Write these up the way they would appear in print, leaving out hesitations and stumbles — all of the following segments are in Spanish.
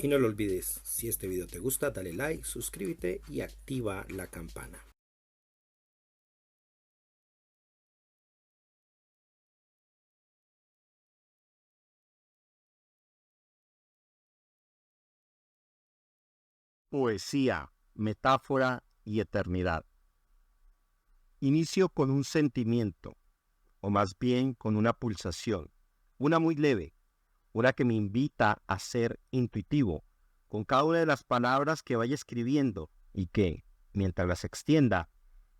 Y no lo olvides, si este video te gusta, dale like, suscríbete y activa la campana. Poesía, metáfora y eternidad. Inicio con un sentimiento, o más bien con una pulsación, una muy leve, una que me invita a ser intuitivo con cada una de las palabras que vaya escribiendo y que, mientras las extienda,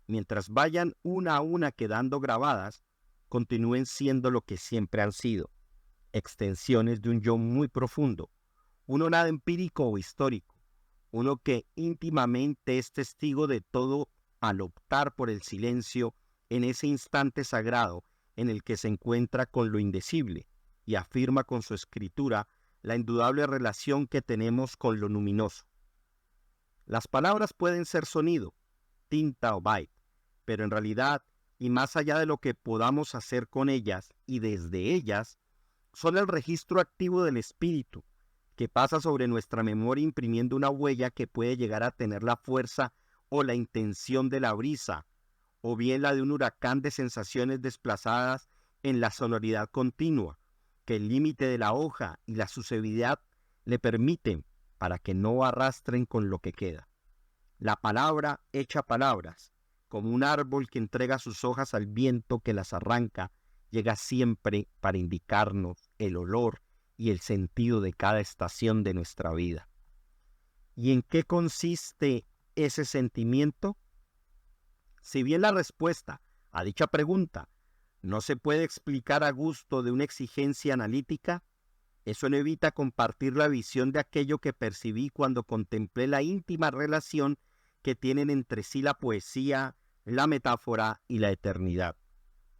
mientras vayan una a una quedando grabadas, continúen siendo lo que siempre han sido, extensiones de un yo muy profundo, uno nada empírico o histórico, uno que íntimamente es testigo de todo al optar por el silencio en ese instante sagrado en el que se encuentra con lo indecible y afirma con su escritura la indudable relación que tenemos con lo luminoso. Las palabras pueden ser sonido, tinta o byte, pero en realidad, y más allá de lo que podamos hacer con ellas y desde ellas, son el registro activo del espíritu, que pasa sobre nuestra memoria imprimiendo una huella que puede llegar a tener la fuerza o la intención de la brisa, o bien la de un huracán de sensaciones desplazadas en la sonoridad continua, que el límite de la hoja y la sucesividad le permiten para que no arrastren con lo que queda. La palabra echa palabras, como un árbol que entrega sus hojas al viento que las arranca, llega siempre para indicarnos el olor y el sentido de cada estación de nuestra vida. ¿Y en qué consiste ese sentimiento? Si bien la respuesta a dicha pregunta no se puede explicar a gusto de una exigencia analítica, eso no evita compartir la visión de aquello que percibí cuando contemplé la íntima relación que tienen entre sí la poesía, la metáfora y la eternidad.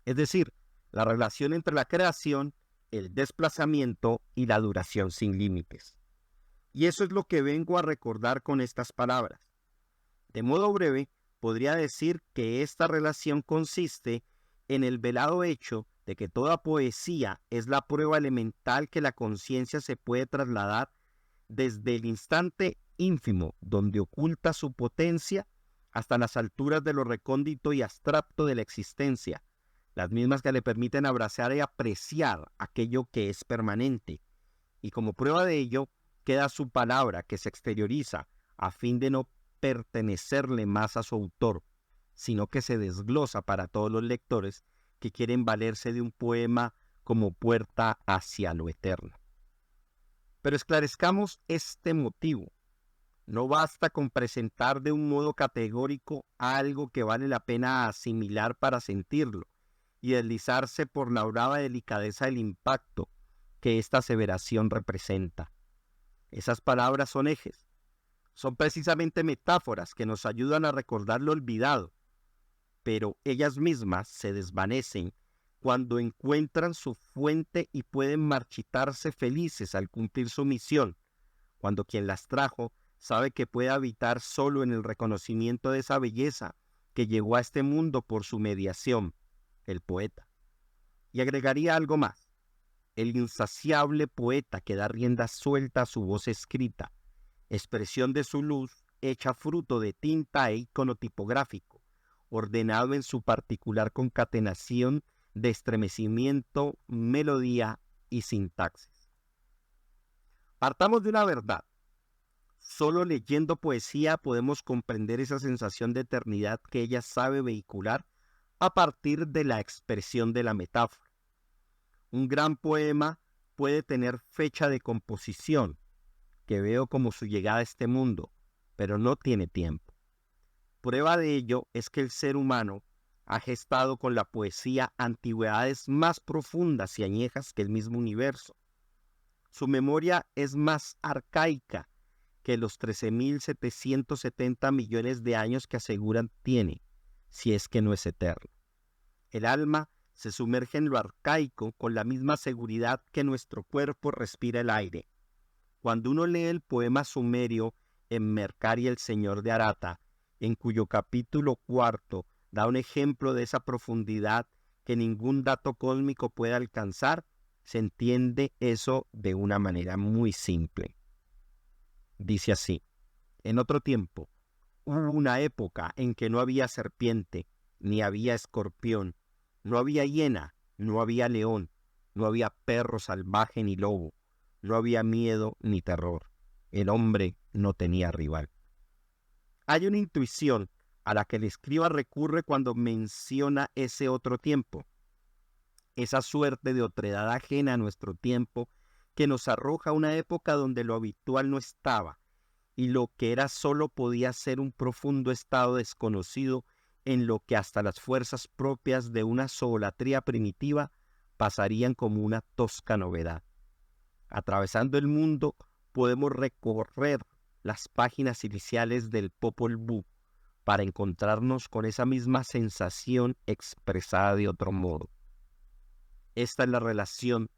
Es decir, la relación entre la creación, el desplazamiento y la duración sin límites. Y eso es lo que vengo a recordar con estas palabras. De modo breve, podría decir que esta relación consiste en el velado hecho de que toda poesía es la prueba elemental que la conciencia se puede trasladar desde el instante ínfimo donde oculta su potencia hasta las alturas de lo recóndito y abstracto de la existencia, las mismas que le permiten abrazar y apreciar aquello que es permanente. Y como prueba de ello, queda su palabra que se exterioriza a fin de no pertenecerle más a su autor, sino que se desglosa para todos los lectores que quieren valerse de un poema como puerta hacia lo eterno. Pero esclarezcamos este motivo. No basta con presentar de un modo categórico algo que vale la pena asimilar para sentirlo y deslizarse por la brava delicadeza del impacto que esta aseveración representa. Esas palabras son ejes, son precisamente metáforas que nos ayudan a recordar lo olvidado, pero ellas mismas se desvanecen cuando encuentran su fuente y pueden marchitarse felices al cumplir su misión, cuando quien las trajo sabe que puede habitar solo en el reconocimiento de esa belleza que llegó a este mundo por su mediación, el poeta. Y agregaría algo más, el insaciable poeta que da rienda suelta a su voz escrita, expresión de su luz hecha fruto de tinta e icono tipográfico, ordenado en su particular concatenación de estremecimiento, melodía y sintaxis. Partamos de una verdad. Solo leyendo poesía podemos comprender esa sensación de eternidad que ella sabe vehicular a partir de la expresión de la metáfora. Un gran poema puede tener fecha de composición, que veo como su llegada a este mundo, pero no tiene tiempo. Prueba de ello es que el ser humano ha gestado con la poesía antigüedades más profundas y añejas que el mismo universo. Su memoria es más arcaica que los 13.770 millones de años que aseguran tiene, si es que no es eterno. El alma se sumerge en lo arcaico con la misma seguridad que nuestro cuerpo respira el aire. Cuando uno lee el poema sumerio en Mercari el Señor de Arata, en cuyo capítulo 4 da un ejemplo de esa profundidad que ningún dato cósmico puede alcanzar, se entiende eso de una manera muy simple. Dice así: en otro tiempo hubo una época en que no había serpiente, ni había escorpión, no había hiena, no había león, no había perro salvaje ni lobo, no había miedo ni terror. El hombre no tenía rival. Hay una intuición a la que el escriba recurre cuando menciona ese otro tiempo, esa suerte de otredad ajena a nuestro tiempo que nos arroja a una época donde lo habitual no estaba y lo que era solo podía ser un profundo estado desconocido en lo que hasta las fuerzas propias de una solatría primitiva pasarían como una tosca novedad. Atravesando el mundo podemos recorrer las páginas iniciales del Popol Vuh para encontrarnos con esa misma sensación expresada de otro modo. Esta es la relación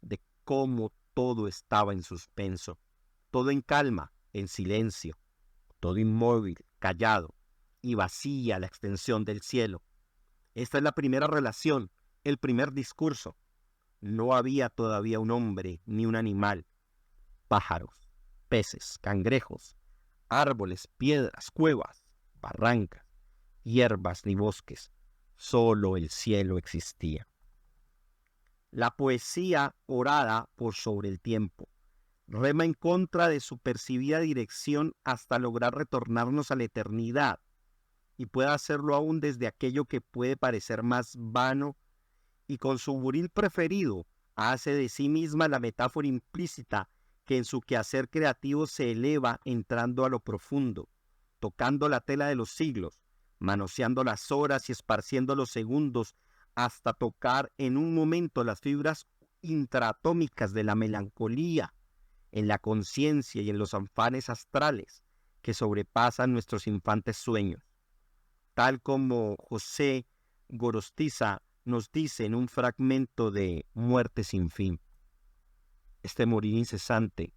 de cómo todo estaba en suspenso, todo en calma, en silencio, todo inmóvil, callado y vacía la extensión del cielo. Esta es la primera relación, el primer discurso. No había todavía un hombre ni un animal. Pájaros, peces, cangrejos, árboles, piedras, cuevas, barrancas, hierbas ni bosques. Solo el cielo existía. La poesía orada por sobre el tiempo rema en contra de su percibida dirección hasta lograr retornarnos a la eternidad, y puede hacerlo aún desde aquello que puede parecer más vano, y con su buril preferido hace de sí misma la metáfora implícita que en su quehacer creativo se eleva entrando a lo profundo, tocando la tela de los siglos, manoseando las horas y esparciendo los segundos hasta tocar en un momento las fibras intraatómicas de la melancolía, en la conciencia y en los afanes astrales que sobrepasan nuestros infantes sueños. Tal como José Gorostiza nos dice en un fragmento de Muerte sin fin: este morir incesante,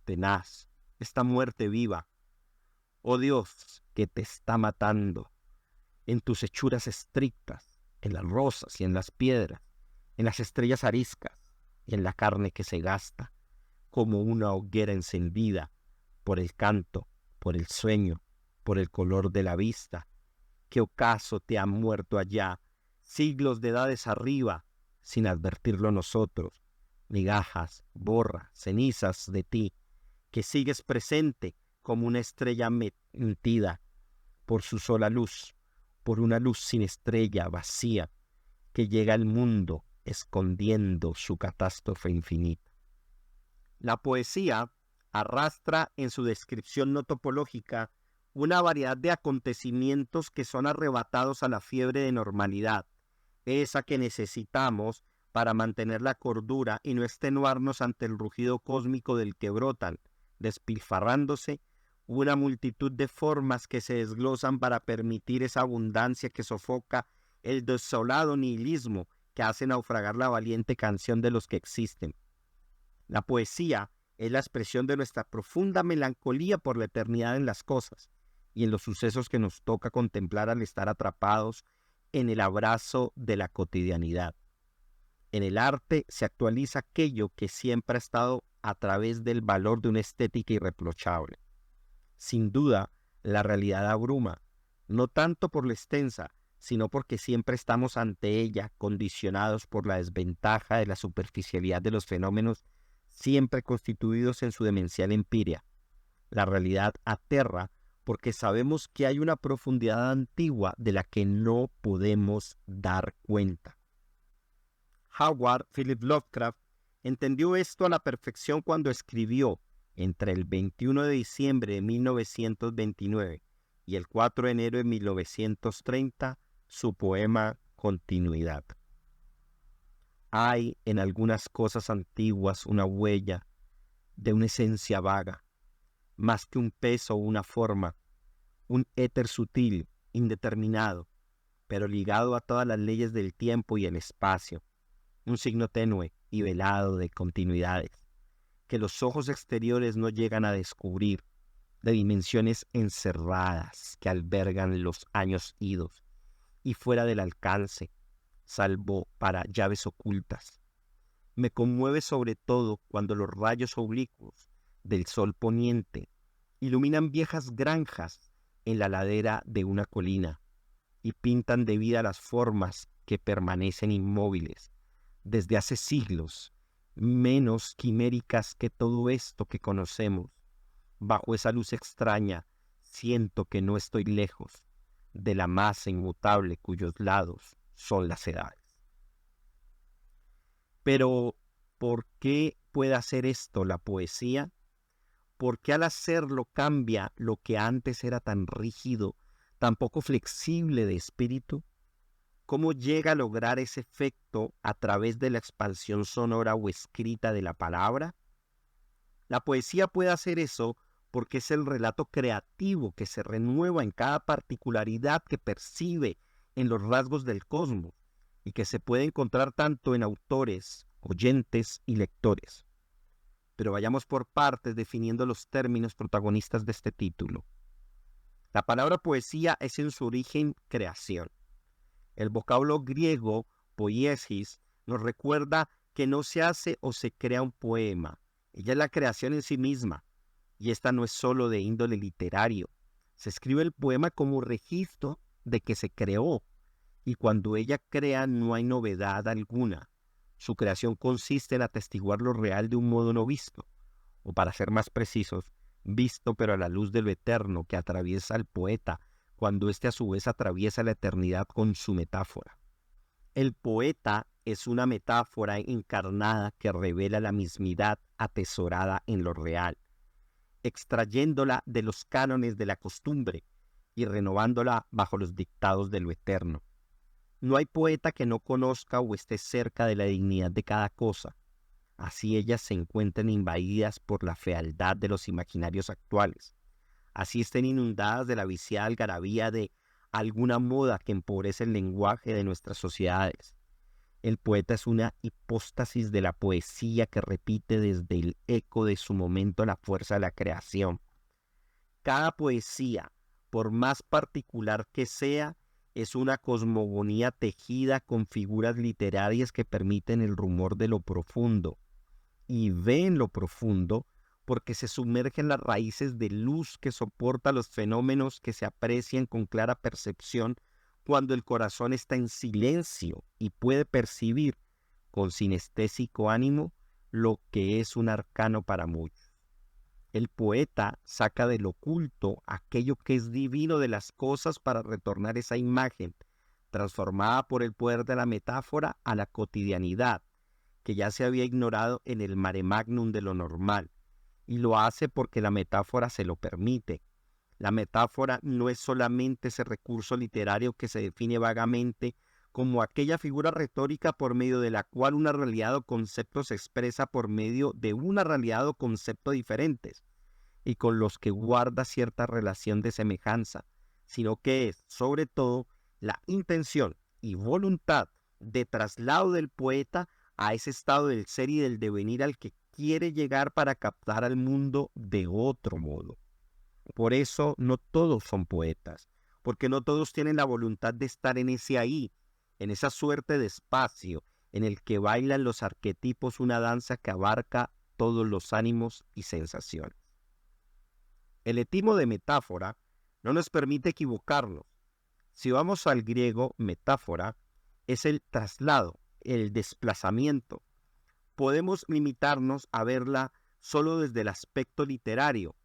tenaz, esta muerte viva, oh Dios, que te está matando, en tus hechuras estrictas, en las rosas y en las piedras, en las estrellas ariscas y en la carne que se gasta, como una hoguera encendida por el canto, por el sueño, por el color de la vista. ¿Qué ocaso te ha muerto allá, siglos de edades arriba, sin advertirlo nosotros? Migajas, borra, cenizas de ti, que sigues presente como una estrella mentida por su sola luz, por una luz sin estrella, vacía, que llega al mundo escondiendo su catástrofe infinita. La poesía arrastra en su descripción no topológica una variedad de acontecimientos que son arrebatados a la fiebre de normalidad, esa que necesitamos para mantener la cordura y no extenuarnos ante el rugido cósmico del que brotan, despilfarrándose, una multitud de formas que se desglosan para permitir esa abundancia que sofoca el desolado nihilismo que hace naufragar la valiente canción de los que existen. La poesía es la expresión de nuestra profunda melancolía por la eternidad en las cosas y en los sucesos que nos toca contemplar al estar atrapados en el abrazo de la cotidianidad. En el arte se actualiza aquello que siempre ha estado a través del valor de una estética irreprochable. Sin duda, la realidad abruma, no tanto por la extensa, sino porque siempre estamos ante ella, condicionados por la desventaja de la superficialidad de los fenómenos siempre constituidos en su demencial empiria. La realidad aterra porque sabemos que hay una profundidad antigua de la que no podemos dar cuenta. Howard Philip Lovecraft entendió esto a la perfección cuando escribió, entre el 21 de diciembre de 1929 y el 4 de enero de 1930, su poema Continuidad. Hay en algunas cosas antiguas una huella de una esencia vaga, más que un peso o una forma, un éter sutil, indeterminado, pero ligado a todas las leyes del tiempo y el espacio, un signo tenue y velado de continuidades, que los ojos exteriores no llegan a descubrir, de dimensiones encerradas que albergan los años idos y fuera del alcance, salvo para llaves ocultas. Me conmueve sobre todo cuando los rayos oblicuos del sol poniente iluminan viejas granjas en la ladera de una colina y pintan de vida las formas que permanecen inmóviles desde hace siglos, menos quiméricas que todo esto que conocemos. Bajo esa luz extraña, siento que no estoy lejos de la masa inmutable cuyos lados son las edades. Pero, ¿por qué puede hacer esto la poesía? ¿Por qué al hacerlo cambia lo que antes era tan rígido, tan poco flexible de espíritu? ¿Cómo llega a lograr ese efecto a través de la expansión sonora o escrita de la palabra? La poesía puede hacer eso porque es el relato creativo que se renueva en cada particularidad que percibe en los rasgos del cosmos y que se puede encontrar tanto en autores, oyentes y lectores. Pero vayamos por partes definiendo los términos protagonistas de este título. La palabra poesía es en su origen creación. El vocablo griego poiesis nos recuerda que no se hace o se crea un poema. Ella es la creación en sí misma. Y esta no es solo de índole literario. Se escribe el poema como registro de que se creó. Y cuando ella crea no hay novedad alguna. Su creación consiste en atestiguar lo real de un modo no visto. O para ser más precisos, visto pero a la luz de lo eterno que atraviesa al poeta, cuando éste a su vez atraviesa la eternidad con su metáfora. El poeta es una metáfora encarnada que revela la mismidad atesorada en lo real, extrayéndola de los cánones de la costumbre y renovándola bajo los dictados de lo eterno. No hay poeta que no conozca o esté cerca de la dignidad de cada cosa. Así ellas se encuentren invadidas por la fealdad de los imaginarios actuales. Así estén inundadas de la viciada algarabía de alguna moda que empobrece el lenguaje de nuestras sociedades. El poeta es una hipóstasis de la poesía que repite desde el eco de su momento la fuerza de la creación. Cada poesía, por más particular que sea, es una cosmogonía tejida con figuras literarias que permiten el rumor de lo profundo. Y ve en lo profundo porque se sumerge en las raíces de luz que soporta los fenómenos que se aprecian con clara percepción cuando el corazón está en silencio y puede percibir con sinestésico ánimo lo que es un arcano para muchos. El poeta saca del oculto aquello que es divino de las cosas para retornar esa imagen, transformada por el poder de la metáfora, a la cotidianidad, que ya se había ignorado en el mare magnum de lo normal, y lo hace porque la metáfora se lo permite. La metáfora no es solamente ese recurso literario que se define vagamente como aquella figura retórica por medio de la cual una realidad o concepto se expresa por medio de una realidad o concepto diferentes, y con los que guarda cierta relación de semejanza, sino que es, sobre todo, la intención y voluntad de traslado del poeta a ese estado del ser y del devenir al que quiere llegar para captar al mundo de otro modo. Por eso no todos son poetas, porque no todos tienen la voluntad de estar en ese ahí, en esa suerte de espacio en el que bailan los arquetipos una danza que abarca todos los ánimos y sensaciones. El etimo de metáfora no nos permite equivocarnos. Si vamos al griego, metáfora es el traslado, el desplazamiento. Podemos limitarnos a verla solo desde el aspecto literario,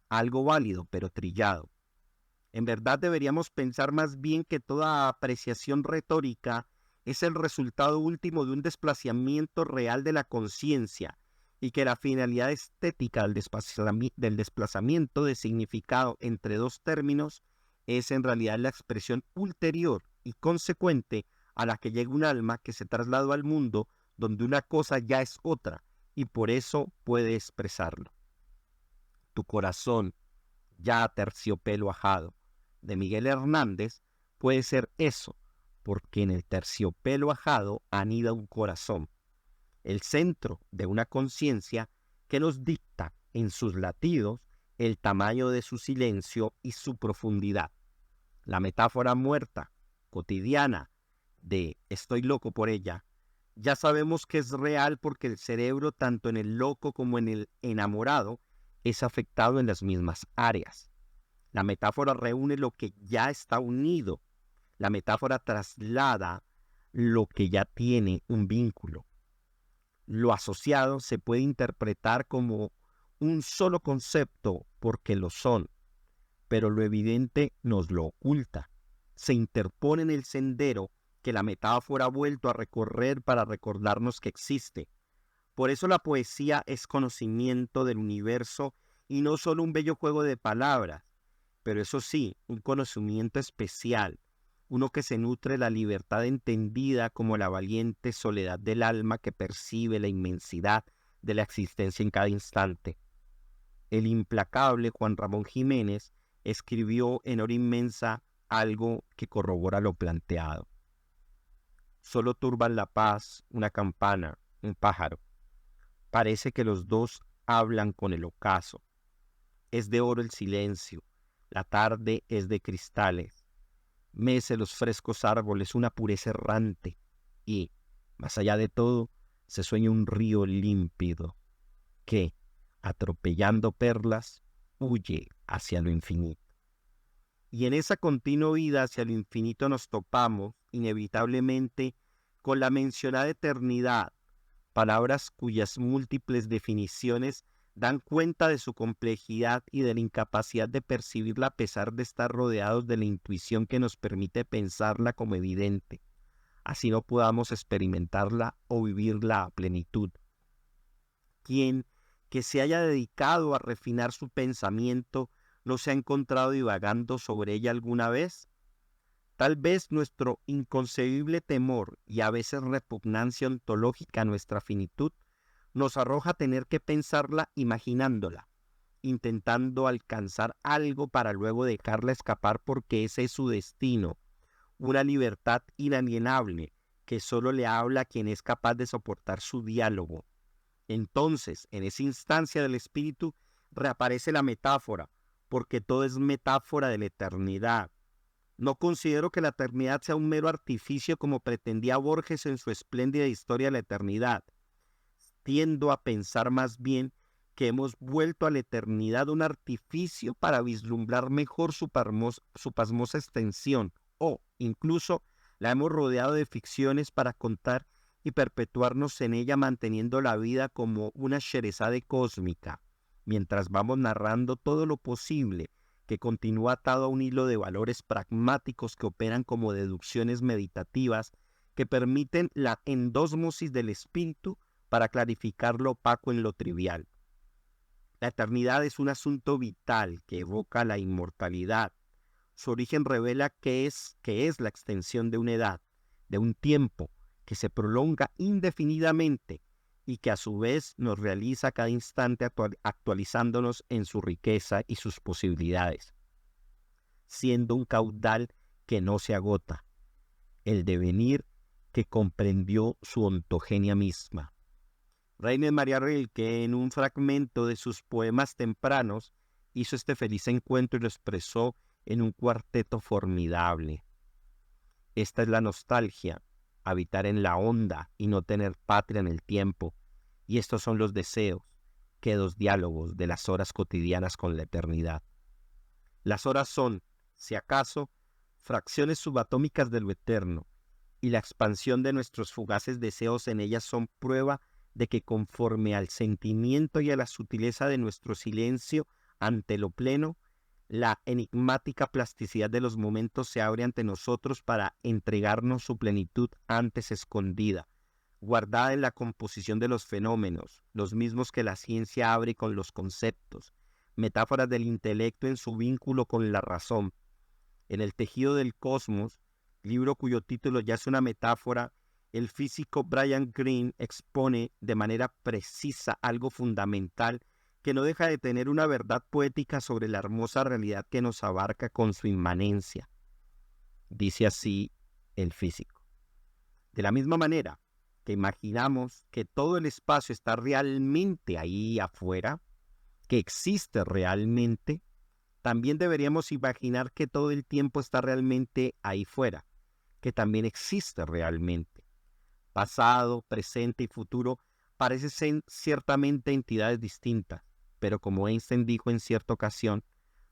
algo válido pero trillado. En verdad deberíamos pensar más bien que toda apreciación retórica es el resultado último de un desplazamiento real de la conciencia y que la finalidad estética del desplazamiento de significado entre dos términos es en realidad la expresión ulterior y consecuente a la que llega un alma que se trasladó al mundo donde una cosa ya es otra y por eso puede expresarlo. Tu corazón, ya a terciopelo ajado, de Miguel Hernández, puede ser eso, porque en el terciopelo ajado anida un corazón, el centro de una conciencia que nos dicta en sus latidos el tamaño de su silencio y su profundidad. La metáfora muerta, cotidiana, de estoy loco por ella, ya sabemos que es real porque el cerebro, tanto en el loco como en el enamorado, es afectado en las mismas áreas. La metáfora reúne lo que ya está unido. La metáfora traslada lo que ya tiene un vínculo. Lo asociado se puede interpretar como un solo concepto porque lo son, pero lo evidente nos lo oculta. Se interpone en el sendero que la metáfora ha vuelto a recorrer para recordarnos que existe. Por eso la poesía es conocimiento del universo y no solo un bello juego de palabras, pero eso sí, un conocimiento especial, uno que se nutre de la libertad entendida como la valiente soledad del alma que percibe la inmensidad de la existencia en cada instante. El implacable Juan Ramón Jiménez escribió en Hora Inmensa algo que corrobora lo planteado. Solo turban la paz una campana, un pájaro. Parece que los dos hablan con el ocaso. Es de oro el silencio, la tarde es de cristales. Mece los frescos árboles una pureza errante y, más allá de todo, se sueña un río límpido que, atropellando perlas, huye hacia lo infinito. Y en esa continua huida hacia lo infinito nos topamos, inevitablemente, con la mencionada eternidad, palabras cuyas múltiples definiciones dan cuenta de su complejidad y de la incapacidad de percibirla a pesar de estar rodeados de la intuición que nos permite pensarla como evidente, así no podamos experimentarla o vivirla a plenitud. Quien que se haya dedicado a refinar su pensamiento no se ha encontrado divagando sobre ella alguna vez. Tal vez nuestro inconcebible temor y a veces repugnancia ontológica a nuestra finitud nos arroja a tener que pensarla imaginándola, intentando alcanzar algo para luego dejarla escapar porque ese es su destino, una libertad inalienable que solo le habla a quien es capaz de soportar su diálogo. Entonces, en esa instancia del espíritu, reaparece la metáfora, porque todo es metáfora de la eternidad. No considero que la eternidad sea un mero artificio como pretendía Borges en su espléndida historia de la eternidad. Tiendo a pensar más bien que hemos vuelto a la eternidad un artificio para vislumbrar mejor su pasmosa extensión, o incluso la hemos rodeado de ficciones para contar y perpetuarnos en ella manteniendo la vida como una Sherezade cósmica, mientras vamos narrando todo lo posible que continúa atado a un hilo de valores pragmáticos que operan como deducciones meditativas que permiten la endósmosis del espíritu para clarificar lo opaco en lo trivial. La eternidad es un asunto vital que evoca la inmortalidad. Su origen revela que es la extensión de una edad, de un tiempo que se prolonga indefinidamente y que a su vez nos realiza cada instante actualizándonos en su riqueza y sus posibilidades, siendo un caudal que no se agota, el devenir que comprendió su ontogenia misma. Rainer Maria Rilke, en un fragmento de sus poemas tempranos, hizo este feliz encuentro y lo expresó en un cuarteto formidable. Esta es la nostalgia, habitar en la onda y no tener patria en el tiempo, y estos son los deseos, quedos diálogos de las horas cotidianas con la eternidad. Las horas son, si acaso, fracciones subatómicas de lo eterno, y la expansión de nuestros fugaces deseos en ellas son prueba de que conforme al sentimiento y a la sutileza de nuestro silencio ante lo pleno, la enigmática plasticidad de los momentos se abre ante nosotros para entregarnos su plenitud antes escondida, guardada en la composición de los fenómenos, los mismos que la ciencia abre con los conceptos, metáforas del intelecto en su vínculo con la razón. En El tejido del cosmos, libro cuyo título ya es una metáfora, el físico Brian Greene expone de manera precisa algo fundamental que no deja de tener una verdad poética sobre la hermosa realidad que nos abarca con su inmanencia. Dice así el físico. De la misma manera que imaginamos que todo el espacio está realmente ahí afuera, que existe realmente, también deberíamos imaginar que todo el tiempo está realmente ahí fuera, que también existe realmente. Pasado, presente y futuro parecen ser ciertamente entidades distintas, pero como Einstein dijo en cierta ocasión,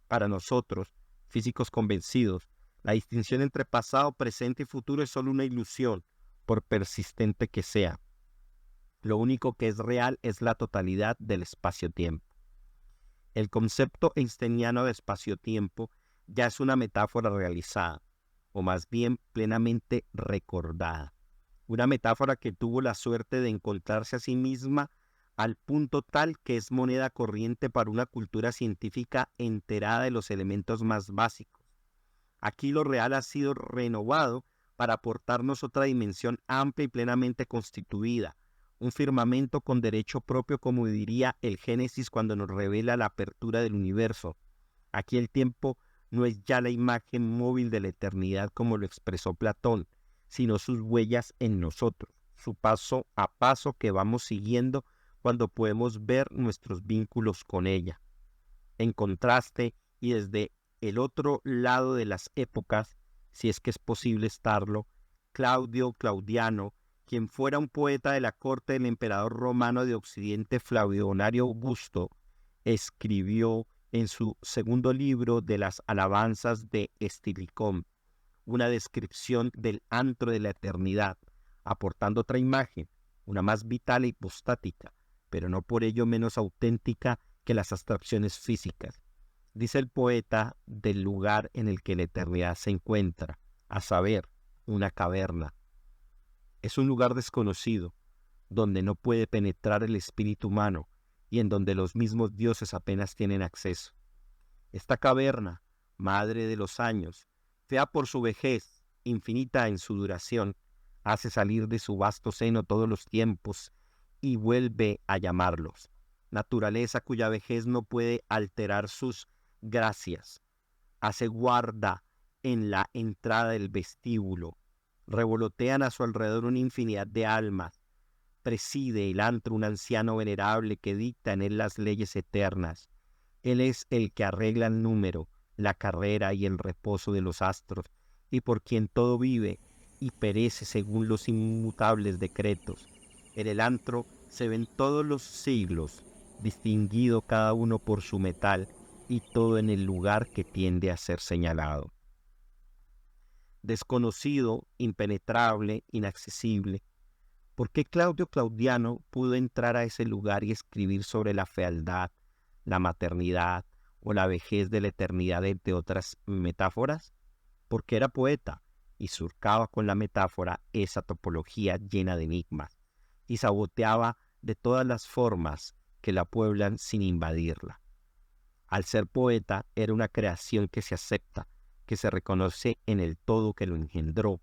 para nosotros, físicos convencidos, la distinción entre pasado, presente y futuro es solo una ilusión, por persistente que sea. Lo único que es real es la totalidad del espacio-tiempo. El concepto einsteiniano de espacio-tiempo ya es una metáfora realizada, o más bien plenamente recordada. Una metáfora que tuvo la suerte de encontrarse a sí misma al punto tal que es moneda corriente para una cultura científica enterada de los elementos más básicos. Aquí lo real ha sido renovado para aportarnos otra dimensión amplia y plenamente constituida, un firmamento con derecho propio, como diría el Génesis cuando nos revela la apertura del universo. Aquí el tiempo no es ya la imagen móvil de la eternidad como lo expresó Platón, sino sus huellas en nosotros, su paso a paso que vamos siguiendo cuando podemos ver nuestros vínculos con ella. En contraste, y desde el otro lado de las épocas, si es que es posible estarlo, Claudio Claudiano, quien fuera un poeta de la corte del emperador romano de Occidente Flavionario Augusto, escribió en su segundo libro de las alabanzas de Estilicón una descripción del antro de la eternidad, aportando otra imagen, una más vital e hipostática, pero no por ello menos auténtica que las abstracciones físicas. Dice el poeta del lugar en el que la eternidad se encuentra, a saber, una caverna. Es un lugar desconocido, donde no puede penetrar el espíritu humano y en donde los mismos dioses apenas tienen acceso. Esta caverna, madre de los años, fea por su vejez, infinita en su duración, hace salir de su vasto seno todos los tiempos y vuelve a llamarlos. Naturaleza cuya vejez no puede alterar sus gracias. Hace guarda en la entrada del vestíbulo. Revolotean a su alrededor una infinidad de almas. Preside el antro un anciano venerable que dicta en él las leyes eternas. Él es el que arregla el número, la carrera y el reposo de los astros, y por quien todo vive y perece según los inmutables decretos. En el antro se ven todos los siglos, distinguido cada uno por su metal, y todo en el lugar que tiende a ser señalado. Desconocido, impenetrable, inaccesible. ¿Por qué Claudio Claudiano pudo entrar a ese lugar y escribir sobre la fealdad, la maternidad o la vejez de la eternidad, entre otras metáforas? Porque era poeta y surcaba con la metáfora esa topología llena de enigmas y saboteaba de todas las formas que la pueblan sin invadirla. Al ser poeta era una creación que se acepta, que se reconoce en el todo que lo engendró,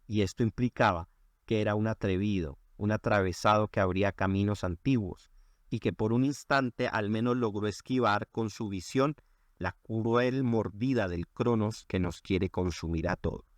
y esto implicaba que era un atrevido, un atravesado que abría caminos antiguos, y que por un instante al menos logró esquivar con su visión la cruel mordida del Cronos que nos quiere consumir a todos.